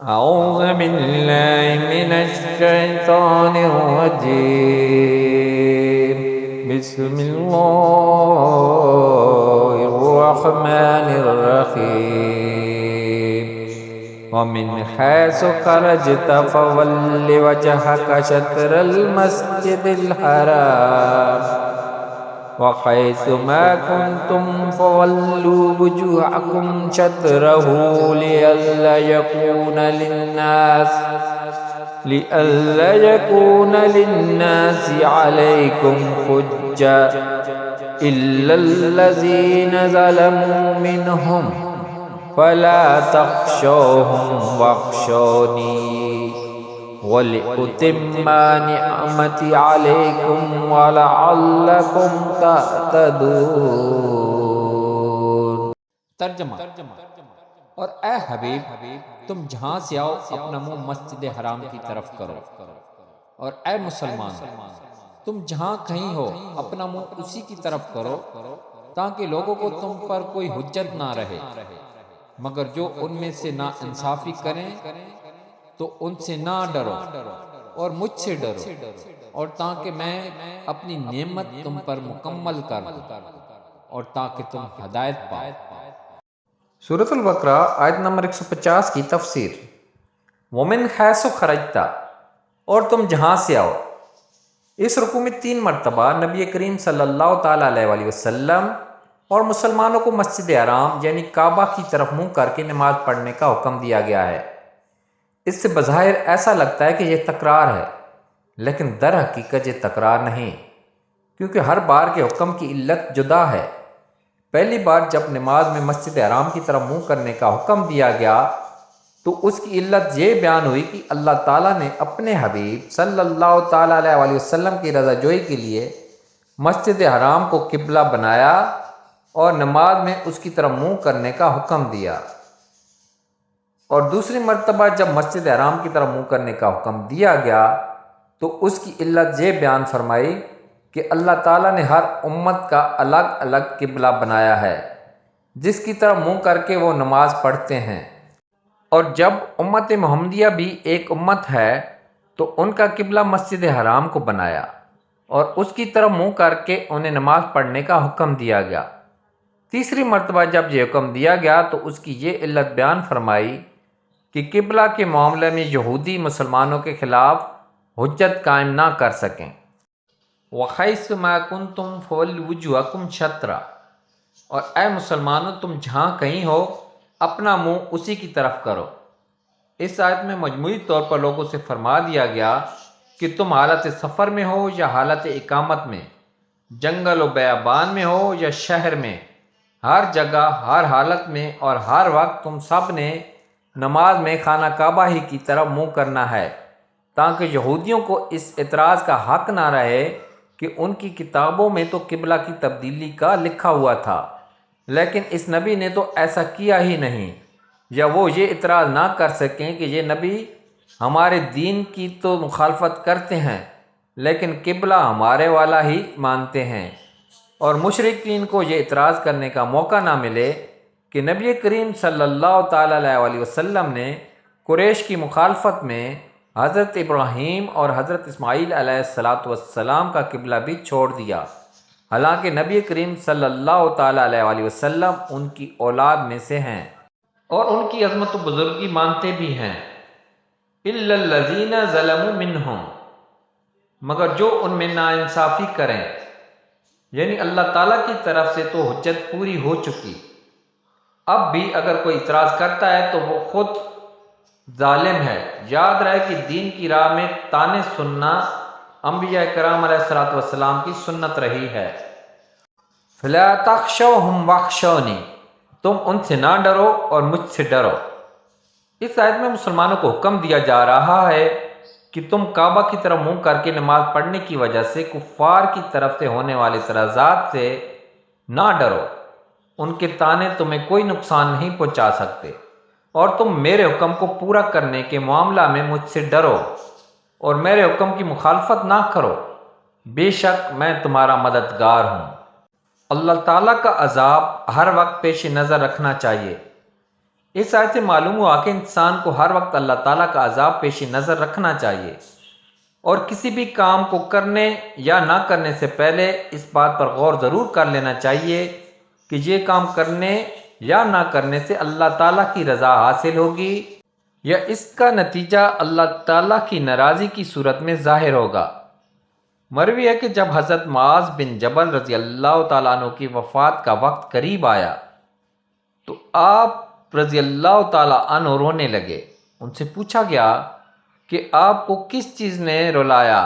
أعوذ بالله من الشيطان الرجيم بسم الله الرحمن الرحيم ومن حيث خرجت فول وجهك شطر المسجد الحرام وحيث ما كنتم فولوا وجوهكم شطره لئلا يكون للناس عليكم حجة إلا الذين ظلموا منهم فلا تخشوهم واخشوني وَلِأُتِمَّ نِعْمَتِي عَلَيْكُمْ وَلَعَلَّكُمْ تَهْتَدُونَ۔ ترجمہ: اور اے حبیب، تم جہاں سے آؤ اپنا منہ مسجد حرام کی طرف کرو، اور اے مسلمان، تم جہاں کہیں ہو اپنا منہ اسی کی طرف کرو تاکہ لوگوں کو تم پر کوئی حجت نہ رہے، مگر جو ان میں سے نا انصافی کریں تو ان سے نہ ڈرو اور مجھ سے ڈرو، اور تاکہ میں اپنی نعمت تم پر مکمل کر دوں اور تاکہ تم ہدایت پاؤ۔ سورۃ البقرہ آیت نمبر 150 کی تفسیر۔ وَمِنْ حَيْثُ خَرَجْتَ، اور تم جہاں سے آؤ۔ اس رکوع میں 3 مرتبہ نبی کریم صلی اللہ تعالیٰ علیہ وآلہ وسلم اور مسلمانوں کو مسجد حرام یعنی کعبہ کی طرف منہ کر کے نماز پڑھنے کا حکم دیا گیا ہے۔ اس سے بظاہر ایسا لگتا ہے کہ یہ تکرار ہے، لیکن در حقیقت یہ تکرار نہیں، کیونکہ ہر بار کے حکم کی علت جدا ہے۔ پہلی بار جب نماز میں مسجد حرام کی طرف منہ کرنے کا حکم دیا گیا تو اس کی علت یہ بیان ہوئی کہ اللہ تعالیٰ نے اپنے حبیب صلی اللہ تعالیٰ علیہ وآلہ وسلم کی رضا جوئی کے لیے مسجد حرام کو قبلہ بنایا اور نماز میں اس کی طرف منہ کرنے کا حکم دیا۔ اور دوسری مرتبہ جب مسجد حرام کی طرف منہ کرنے کا حکم دیا گیا تو اس کی علت یہ بیان فرمائی کہ اللہ تعالیٰ نے ہر امت کا الگ الگ قبلہ بنایا ہے جس کی طرف منہ کر کے وہ نماز پڑھتے ہیں، اور جب امت محمدیہ بھی ایک امت ہے تو ان کا قبلہ مسجد حرام کو بنایا اور اس کی طرف منہ کر کے انہیں نماز پڑھنے کا حکم دیا گیا۔ تیسری مرتبہ جب یہ حکم دیا گیا تو اس کی یہ علت بیان فرمائی کہ قبلہ کے معاملے میں یہودی مسلمانوں کے خلاف حجت قائم نہ کر سکیں۔ وَحَيْثُ مَا كُنْتُمْ فَوَلُّوا وُجُوهَكُمْ شَطْرَهُ، اور اے مسلمانوں تم جہاں کہیں ہو اپنا منہ اسی کی طرف کرو۔ اس آیت میں مجموعی طور پر لوگوں سے فرما دیا گیا کہ تم حالت سفر میں ہو یا حالت اقامت میں، جنگل و بیابان میں ہو یا شہر میں، ہر جگہ ہر حالت میں اور ہر وقت تم سب نے نماز میں خانہ کعبہ ہی کی طرف منہ کرنا ہے، تاکہ یہودیوں کو اس اعتراض کا حق نہ رہے کہ ان کی کتابوں میں تو قبلہ کی تبدیلی کا لکھا ہوا تھا لیکن اس نبی نے تو ایسا کیا ہی نہیں، یا وہ یہ اعتراض نہ کر سکیں کہ یہ نبی ہمارے دین کی تو مخالفت کرتے ہیں لیکن قبلہ ہمارے والا ہی مانتے ہیں، اور مشرکین کو یہ اعتراض کرنے کا موقع نہ ملے کہ نبی کریم صلی اللہ تعالیٰ علیہ وآلہ وسلم نے قریش کی مخالفت میں حضرت ابراہیم اور حضرت اسماعیل علیہ السلام کا قبلہ بھی چھوڑ دیا، حالانکہ نبی کریم صلی اللہ تعالیٰ علیہ وآلہ وسلم ان کی اولاد میں سے ہیں اور ان کی عظمت و بزرگی مانتے بھی ہیں۔ إِلَّا الَّذِينَ ظَلَمُوا مِنْهُمْ، مگر جو ان میں ناانصافی کریں، یعنی اللہ تعالیٰ کی طرف سے تو حجت پوری ہو چکی، اب بھی اگر کوئی اعتراض کرتا ہے تو وہ خود ظالم ہے۔ یاد رہے کہ دین کی راہ میں طعنے سننا انبیاء کرام علیہ السلام کی سنت رہی ہے۔ فَلَا تَخْشَوْهُمْ وَاخْشَوْنِي، تم ان سے نہ ڈرو اور مجھ سے ڈرو۔ اس آیت میں مسلمانوں کو حکم دیا جا رہا ہے کہ تم کعبہ کی طرف منہ کر کے نماز پڑھنے کی وجہ سے کفار کی طرف سے ہونے والے اعتراضات سے نہ ڈرو، ان کے طعنے تمہیں کوئی نقصان نہیں پہنچا سکتے، اور تم میرے حکم کو پورا کرنے کے معاملہ میں مجھ سے ڈرو اور میرے حکم کی مخالفت نہ کرو، بے شک میں تمہارا مددگار ہوں۔ اللہ تعالیٰ کا عذاب ہر وقت پیش نظر رکھنا چاہیے۔ اس آیت سے معلوم ہوا کہ انسان کو ہر وقت اللہ تعالیٰ کا عذاب پیش نظر رکھنا چاہیے، اور کسی بھی کام کو کرنے یا نہ کرنے سے پہلے اس بات پر غور ضرور کر لینا چاہیے کہ یہ کام کرنے یا نہ کرنے سے اللہ تعالیٰ کی رضا حاصل ہوگی یا اس کا نتیجہ اللہ تعالیٰ کی ناراضی کی صورت میں ظاہر ہوگا۔ مروی ہے کہ جب حضرت معاذ بن جبل رضی اللہ تعالیٰ عنہ کی وفات کا وقت قریب آیا تو آپ رضی اللہ تعالیٰ عنہ رونے لگے۔ ان سے پوچھا گیا کہ آپ کو کس چیز نے رلایا؟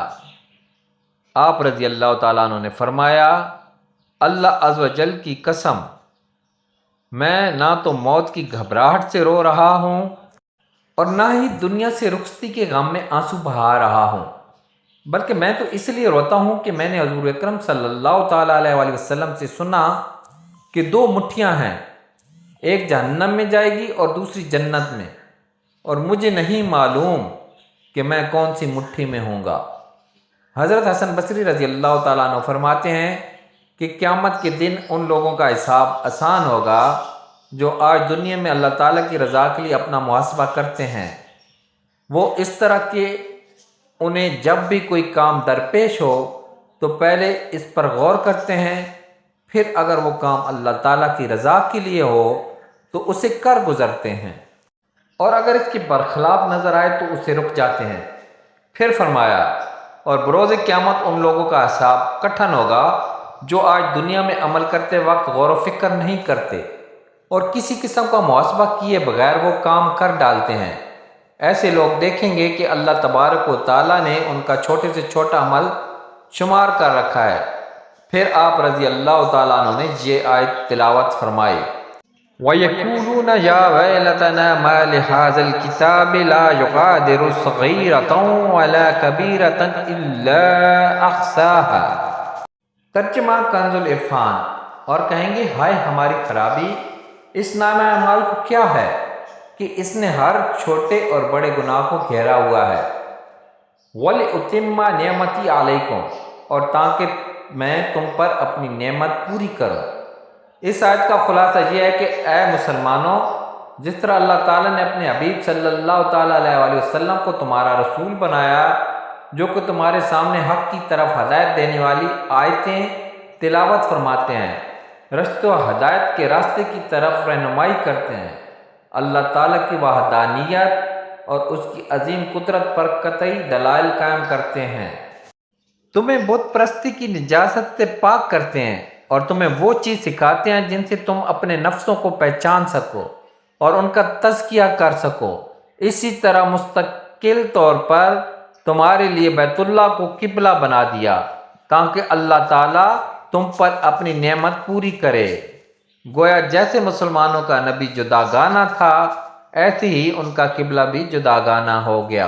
آپ رضی اللہ تعالیٰ عنہ نے فرمایا، اللہ عز و جل کی قسم، میں نہ تو موت کی گھبراہٹ سے رو رہا ہوں اور نہ ہی دنیا سے رخصتی کے غم میں آنسو بہا رہا ہوں، بلکہ میں تو اس لیے روتا ہوں کہ میں نے حضور اکرم صلی اللہ تعالیٰ علیہ وآلہ وسلم سے سنا کہ دو مٹھیاں ہیں، ایک جہنم میں جائے گی اور دوسری جنت میں، اور مجھے نہیں معلوم کہ میں کون سی مٹھی میں ہوں گا۔ حضرت حسن بصری رضی اللہ تعالیٰ عنہ فرماتے ہیں کہ قیامت کے دن ان لوگوں کا حساب آسان ہوگا جو آج دنیا میں اللہ تعالیٰ کی رضا کے لیے اپنا محاسبہ کرتے ہیں۔ وہ اس طرح کہ انہیں جب بھی کوئی کام درپیش ہو تو پہلے اس پر غور کرتے ہیں، پھر اگر وہ کام اللہ تعالیٰ کی رضا کے لیے ہو تو اسے کر گزرتے ہیں، اور اگر اس کے برخلاف نظر آئے تو اسے رک جاتے ہیں۔ پھر فرمایا، اور بروز قیامت ان لوگوں کا حساب کٹھن ہوگا جو آج دنیا میں عمل کرتے وقت غور و فکر نہیں کرتے اور کسی قسم کا محاسبہ کیے بغیر وہ کام کر ڈالتے ہیں۔ ایسے لوگ دیکھیں گے کہ اللہ تبارک و تعالیٰ نے ان کا چھوٹے سے چھوٹا عمل شمار کر رکھا ہے۔ پھر آپ رضی اللہ تعالیٰ عنہ نے یہ آیت تلاوت فرمائی، وَيَقُولُونَ يَا وَيْلَتَنَا مَا لِهَٰذَا الْكِتَابِ لَا يُغَادِرُ صَغِيرَةً وَلَا كَبِيرَةً إِلَّا أَحْصَاهَا۔ ترجمہ کنز العرفان۔ اور کہیں گے، ہائے ہماری خرابی، اس نامہ اعمال کو کیا ہے کہ اس نے ہر چھوٹے اور بڑے گناہ کو گھیرا ہوا ہے۔ وَلِأُتِمَّ نِعْمَتِي عَلَيْكُمْ، اور تاکہ میں تم پر اپنی نعمت پوری کروں۔ اس آیت کا خلاصہ یہ ہے کہ اے مسلمانوں، جس طرح اللہ تعالیٰ نے اپنے حبیب صلی اللہ تعالیٰ علیہ وآلہ وسلم کو تمہارا رسول بنایا، جو کہ تمہارے سامنے حق کی طرف ہدایت دینے والی آیتیں تلاوت فرماتے ہیں، رشد و ہدایت کے راستے کی طرف رہنمائی کرتے ہیں، اللہ تعالیٰ کی وحدانیت اور اس کی عظیم قدرت پر قطعی دلائل قائم کرتے ہیں، تمہیں بت پرستی کی نجاست سے پاک کرتے ہیں، اور تمہیں وہ چیز سکھاتے ہیں جن سے تم اپنے نفسوں کو پہچان سکو اور ان کا تزکیہ کر سکو۔ اسی طرح مستقل طور پر تمہارے لیے بیت اللہ کو قبلہ بنا دیا تاکہ اللہ تعالیٰ تم پر اپنی نعمت پوری کرے۔ گویا جیسے مسلمانوں کا نبی جداگانہ تھا، ایسے ہی ان کا قبلہ بھی جداگانہ ہو گیا۔